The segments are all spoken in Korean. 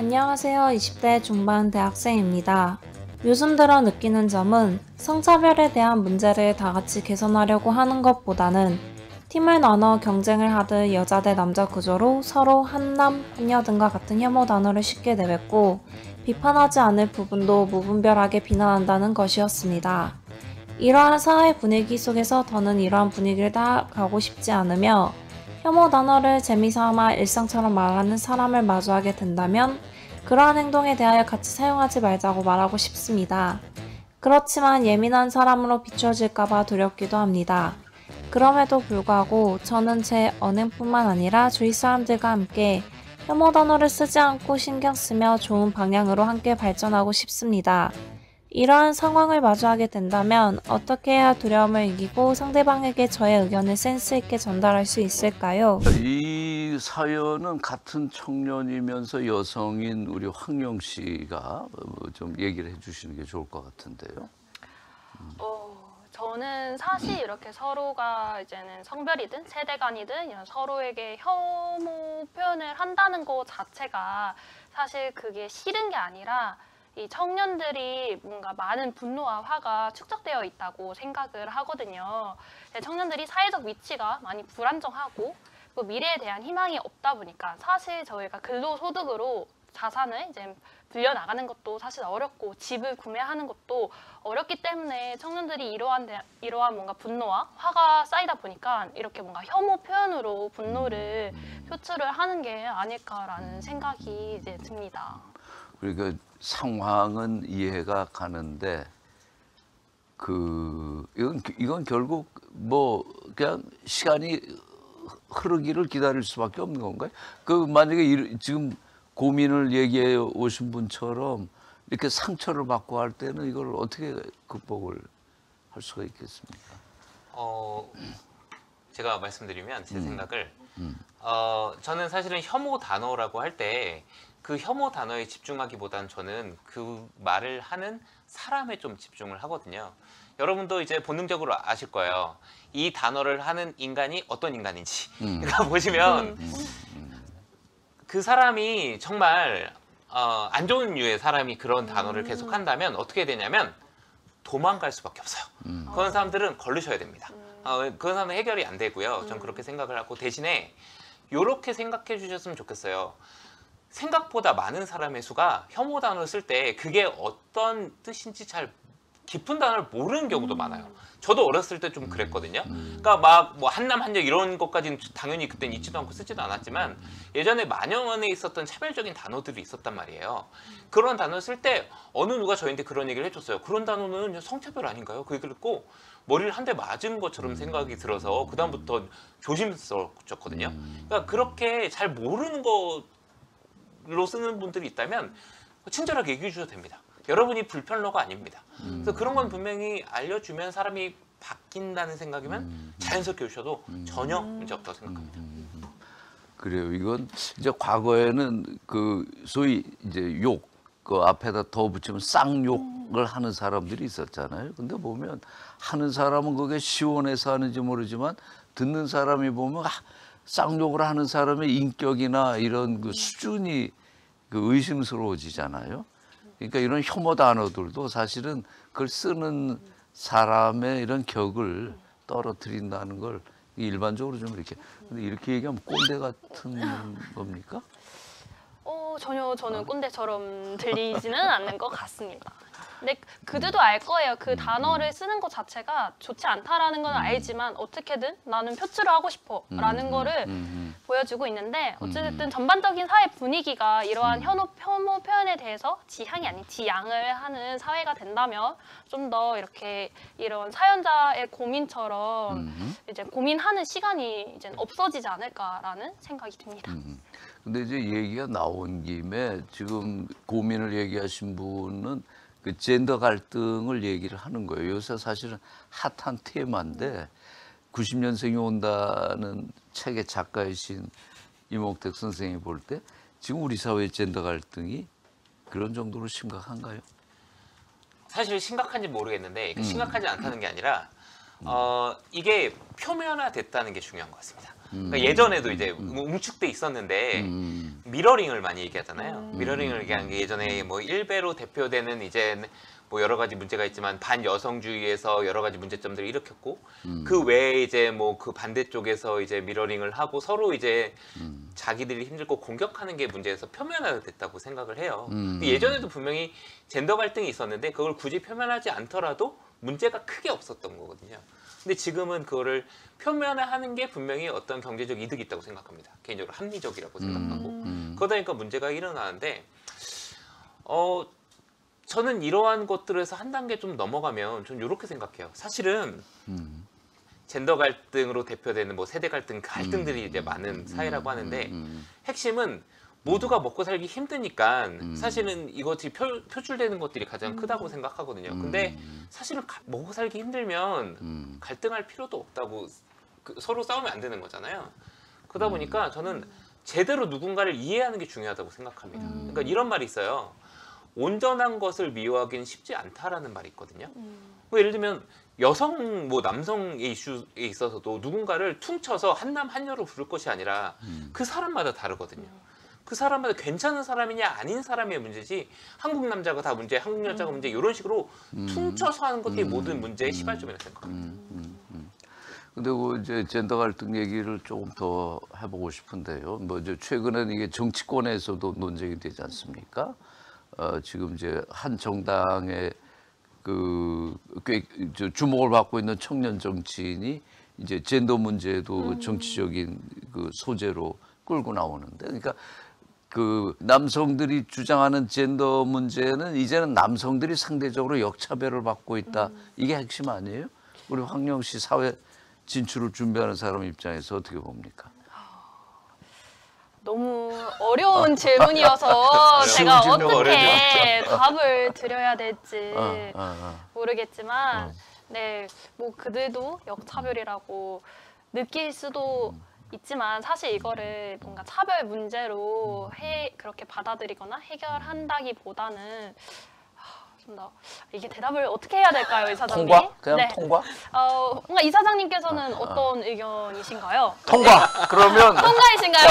안녕하세요. 20대 중반 대학생입니다. 요즘 들어 느끼는 점은 성차별에 대한 문제를 다 같이 개선하려고 하는 것보다는 팀을 나눠 경쟁을 하듯 여자 대 남자 구조로 서로 한남, 한여 등과 같은 혐오 단어를 쉽게 내뱉고 비판하지 않을 부분도 무분별하게 비난한다는 것이었습니다. 이러한 사회 분위기 속에서 더는 이러한 분위기를 따라가고 싶지 않으며 혐오 단어를 재미삼아 일상처럼 말하는 사람을 마주하게 된다면 그러한 행동에 대하여 같이 사용하지 말자고 말하고 싶습니다. 그렇지만 예민한 사람으로 비춰질까봐 두렵기도 합니다. 그럼에도 불구하고 저는 제 언행뿐만 아니라 주위 사람들과 함께 혐오 단어를 쓰지 않고 신경 쓰며 좋은 방향으로 함께 발전하고 싶습니다. 이러한 상황을 마주하게 된다면 어떻게 해야 두려움을 이기고 상대방에게 저의 의견을 센스 있게 전달할 수 있을까요? 이 사연은 같은 청년이면서 여성인 우리 황영 씨가 좀 얘기를 해주시는 게 좋을 것 같은데요. 저는 사실 이렇게 서로가 이제는 성별이든 세대 간이든 이런 서로에게 혐오 표현을 한다는 것 자체가 사실 그게 싫은 게 아니라 이 청년들이 뭔가 많은 분노와 화가 축적되어 있다고 생각을 하거든요. 청년들이 사회적 위치가 많이 불안정하고 또 미래에 대한 희망이 없다 보니까 사실 저희가 근로소득으로 자산을 이제 불려나가는 것도 사실 어렵고 집을 구매하는 것도 어렵기 때문에 청년들이 이러한 뭔가 분노와 화가 쌓이다 보니까 이렇게 뭔가 혐오 표현으로 분노를 표출을 하는 게 아닐까라는 생각이 이제 듭니다. 그러니까 상황은 이해가 가는데 이건 결국 뭐 그냥 시간이 흐르기를 기다릴 수밖에 없는 건가요? 만약에 지금 고민을 얘기해 오신 분처럼 이렇게 상처를 받고 할 때는 이걸 어떻게 극복을 할 수가 있겠습니까? 제가 말씀드리면 제 생각을 저는 사실은 혐오 단어라고 할 때 그 혐오 단어에 집중하기보다는 저는 그 말을 하는 사람에 좀 집중을 하거든요. 여러분도 이제 본능적으로 아실 거예요. 이 단어를 하는 인간이 어떤 인간인지. 그러니까 보시면 그 사람이 정말 안 좋은 류의 사람이 그런 단어를 계속 한다면 어떻게 되냐면 도망갈 수밖에 없어요. 그런 사람들은 걸르셔야 됩니다. 그런 사람은 해결이 안 되고요. 전 그렇게 생각을 하고 대신에 이렇게 생각해 주셨으면 좋겠어요. 생각보다 많은 사람의 수가 혐오 단어를 쓸 때 그게 어떤 뜻인지 잘 깊은 단어를 모르는 경우도 많아요. 저도 어렸을 때 좀 그랬거든요. 그러니까 막 뭐 한남 한여 이런 것까지는 당연히 그땐 있지도 않고 쓰지도 않았지만 예전에 만영원에 있었던 차별적인 단어들이 있었단 말이에요. 그런 단어를 쓸 때 어느 누가 저희한테 그런 얘기를 해줬어요. 그런 단어는 성차별 아닌가요? 그 얘기를 듣고 머리를 한 대 맞은 것처럼 생각이 들어서 그다음부터 조심스러워졌거든요. 그러니까 그렇게 잘 모르는 걸로 쓰는 분들이 있다면 친절하게 얘기해 주셔도 됩니다. 여러분이 불편러가 아닙니다. 그래서 그런 건 분명히 알려주면 사람이 바뀐다는 생각이면 자연스럽게 오셔도 전혀 문제 없다고 생각합니다. 그래요. 이건 이제 과거에는 소위 이제 그 앞에다 더 붙이면 쌍욕을 하는 사람들이 있었잖아요. 근데 보면 하는 사람은 그게 시원해서 하는지 모르지만 듣는 사람이 보면 쌍욕을 하는 사람의 인격이나 이런 그 수준이 의심스러워지잖아요. 그러니까 이런 혐오 단어들도 사실은 그걸 쓰는 사람의 이런 격을 떨어뜨린다는 걸 일반적으로 좀 이렇게. 근데 이렇게 얘기하면 꼰대 같은 겁니까? 전혀 저는 꼰대처럼 들리지는 않는 것 같습니다. 근데 그들도 알 거예요. 그 단어를 쓰는 것 자체가 좋지 않다라는 건 알지만 어떻게든 나는 표출을 하고 싶어 라는 거를 보여주고 있는데 어쨌든 전반적인 사회 분위기가 이러한 혐오 표현에 대해서 지향이 아닌 지양을 하는 사회가 된다면 좀 더 이렇게 이런 사연자의 고민처럼 이제 고민하는 시간이 이제 없어지지 않을까라는 생각이 듭니다. 근데 이제 얘기가 나온 김에 지금 고민을 얘기하신 분은 그 젠더 갈등을 얘기를 하는 거예요. 요새 사실은 핫한 테마인데 90년생이 온다는 책의 작가이신 이목택 선생이 볼 때 지금 우리 사회의 젠더 갈등이 그런 정도로 심각한가요? 사실 심각한지 모르겠는데 심각하지 않다는 게 아니라 이게 표면화됐다는 게 중요한 것 같습니다. 그러니까 예전에도 이제 응축돼 있었는데 미러링을 많이 얘기하잖아요. 미러링을 얘기하는 게 예전에 뭐 일베로 대표되는 이제 뭐 여러 가지 문제가 있지만 반여성주의에서 여러 가지 문제점들을 일으켰고 그 외에 이제 뭐 그 반대쪽에서 이제 미러링을 하고 서로 이제 자기들이 힘들고 공격하는 게 문제에서 표면화됐다고 생각을 해요. 예전에도 분명히 젠더 갈등이 있었는데 그걸 굳이 표면하지 않더라도 문제가 크게 없었던 거거든요. 근데 지금은 그거를 표면화하는 게 분명히 어떤 경제적 이득이 있다고 생각합니다. 개인적으로 합리적이라고 생각하고 그러다 보니까 문제가 일어나는데 저는 이러한 것들에서 한 단계 좀 넘어가면 저는 이렇게 생각해요. 사실은 젠더 갈등으로 대표되는 뭐 세대 갈등들이 이제 많은 사회라고 하는데 핵심은 모두가 먹고 살기 힘드니까 사실은 이것이 표출되는 것들이 가장 크다고 생각하거든요. 근데 사실은 먹고 살기 힘들면 갈등할 필요도 없다고 서로 싸우면 안 되는 거잖아요. 그러다 보니까 저는 제대로 누군가를 이해하는 게 중요하다고 생각합니다. 그러니까 이런 말이 있어요. 온전한 것을 미워하기는 쉽지 않다라는 말이 있거든요. 뭐 예를 들면 여성, 뭐 남성의 이슈에 있어서도 누군가를 퉁쳐서 한남 한여로 부를 것이 아니라 그 사람마다 다르거든요. 그 사람마다 괜찮은 사람이냐 아닌 사람의 문제지 한국 남자가 다 문제, 한국 여자가 문제 이런 식으로 퉁쳐서 하는 것들이 모든 문제의 시발점이라고 생각합니다. 근데 그 이제 젠더 갈등 얘기를 조금 더 해보고 싶은데요. 뭐 이제 최근에는 이게 정치권에서도 논쟁이 되지 않습니까? 지금 이제 한 정당의 꽤 주목을 받고 있는 청년 정치인이 이제 젠더 문제도 정치적인 그 소재로 끌고 나오는데, 그러니까 그 남성들이 주장하는 젠더 문제는 이제는 남성들이 상대적으로 역차별을 받고 있다. 이게 핵심 아니에요? 우리 황영 씨 사회 진출을 준비하는 사람 입장에서 어떻게 봅니까? 너무 어려운 질문이어서 제가 질문 어떻게 답을 드려야 될지 모르겠지만 네, 뭐 그들도 역차별이라고 느낄 수도 있지만 사실 이거를 뭔가 차별 문제로 그렇게 받아들이거나 해결한다기보다는 좀 더 이게 대답을 어떻게 해야 될까요, 이사장님? 통과? 그냥 네. 통과? 뭔가 이사장님께서는 어떤 의견이신가요? 통과! 그러면 통과이신가요?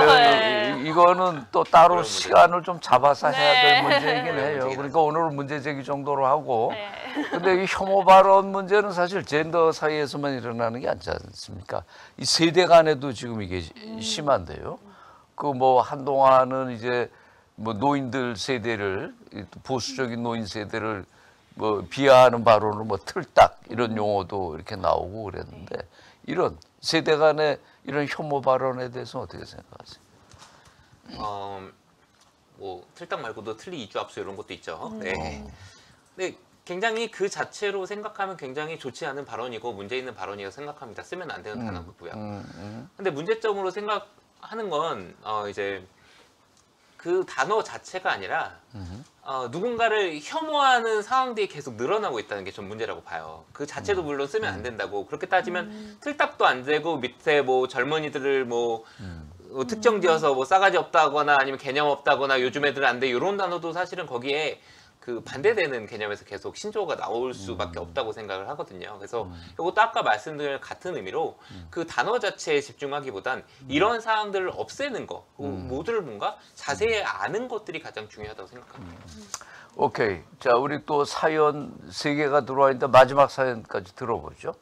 네. 이거는 또 따로 그런 시간을 좀 잡아서 해야 될 네. 문제이긴 해요. 그러니까 오늘은 문제 제기 정도로 하고. 네. 근데 이 혐오 발언 문제는 사실 젠더 사이에서만 일어나는 게 아니지 않습니까? 이 세대 간에도 지금 이게 심한데요. 그 뭐 한동안은 이제 뭐 노인들 세대를, 보수적인 노인 세대를 뭐 비하하는 발언으로 뭐 틀딱 이런 용어도 이렇게 나오고 그랬는데, 이런 세대 간의 이런 혐오 발언에 대해서 어떻게 생각하세요? 뭐 틀딱 말고도 틀리 이주 압수 이런 것도 있죠. 네. 근데 굉장히 그 자체로 생각하면 굉장히 좋지 않은 발언이고 문제 있는 발언이라고 생각합니다. 쓰면 안 되는 단어고요. 근데 문제점으로 생각하는 건 이제 그 단어 자체가 아니라 누군가를 혐오하는 상황들이 계속 늘어나고 있다는 게 좀 문제라고 봐요. 그 자체도 물론 쓰면 안 된다고. 그렇게 따지면 틀딱도 안 되고 밑에 뭐 젊은이들을 뭐 특정 지어서 뭐 싸가지 없다거나 아니면 개념 없다거나 요즘 애들은 안 돼 이런 단어도 사실은 거기에 그 반대되는 개념에서 계속 신조어가 나올 수밖에 없다고 생각을 하거든요. 그래서 이것도 아까 말씀드린 같은 의미로 그 단어 자체에 집중하기보단 이런 사항들을 없애는 거, 모두를 뭔가 자세히 아는 것들이 가장 중요하다고 생각합니다. 오케이. 자, 우리 또 사연 3개가 들어와 있는데 마지막 사연까지 들어보죠.